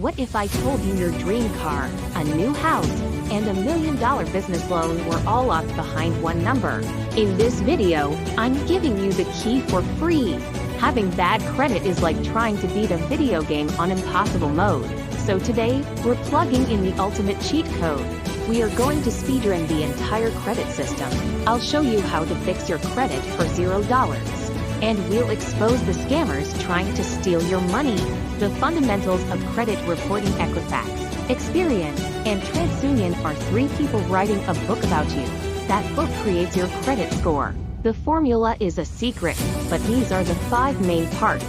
What if I told you your dream car, a new house, and a $1 million business loan were all locked behind one number? In this video, I'm giving you the key for free. Having bad credit is like trying to beat a video game on impossible mode. So today, we're plugging in the ultimate cheat code. We are going to speedrun the entire credit system. I'll show you how to fix your credit for $0. And we'll expose the scammers trying to steal your money. The fundamentals of credit reporting: Equifax, Experian, and TransUnion are 3 people writing a book about you. That book creates your credit score. The formula is a secret, but these are the 5 main parts.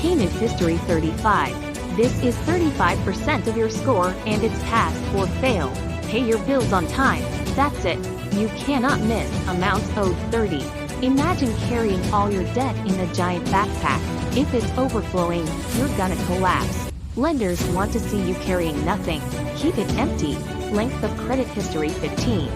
Payment history 35. This is 35% of your score and it's pass or fail. Pay your bills on time. That's it. You cannot miss. Amounts owed 30. Imagine carrying all your debt in a giant backpack. If it's overflowing, you're gonna collapse. Lenders want to see you carrying nothing. Keep it empty. Length of credit history 15.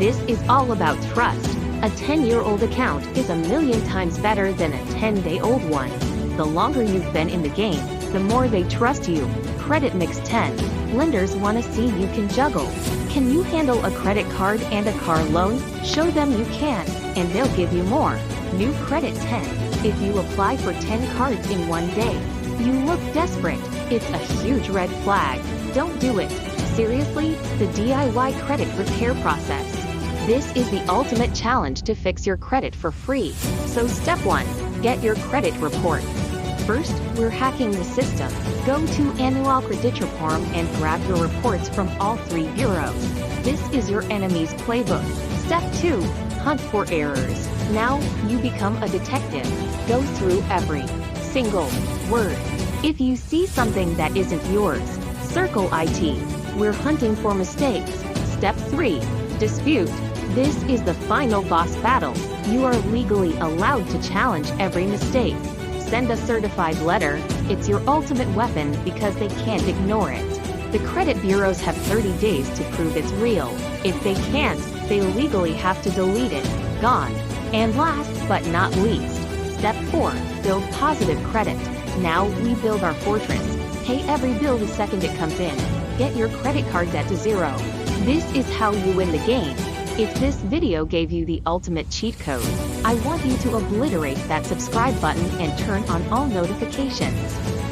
This is all about trust. A 10-year-old account is a million times better than a 10-day-old one. The longer you've been in the game, the more they trust you. Credit mix 10. Lenders want to see you can juggle. Can you handle a credit card and a car loan? Show them you can, and they'll give you more. New credit 10. If you apply for 10 cards in one day, you look desperate. It's a huge red flag. Don't do it. Seriously, the DIY credit repair process. This is the ultimate challenge to fix your credit for free. So step 1. Get your credit report. First, we're hacking the system. Go to Annual Credit Report and grab your reports from all 3 bureaus. This is your enemy's playbook. Step 2. Hunt for errors. Now, you become a detective. Go through every single word. If you see something that isn't yours, circle IT. We're hunting for mistakes. Step 3. Dispute. This is the final boss battle. You are legally allowed to challenge every mistake. Send a certified letter. It's your ultimate weapon because they can't ignore it. The credit bureaus have 30 days to prove it's real. If they can't, they legally have to delete it. Gone. And last but not least, step 4. Build positive credit. Now we build our fortress. Pay every bill the second it comes in. Get your credit card debt to 0. This is how you win the game. If this video gave you the ultimate cheat code, I want you to obliterate that subscribe button and turn on all notifications.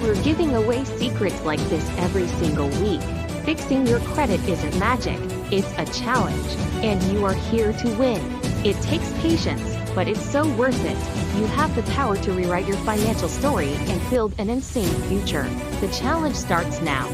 We're giving away secrets like this every single week. Fixing your credit isn't magic, it's a challenge, and you are here to win. It takes patience, but it's so worth it. You have the power to rewrite your financial story and build an insane future. The challenge starts now.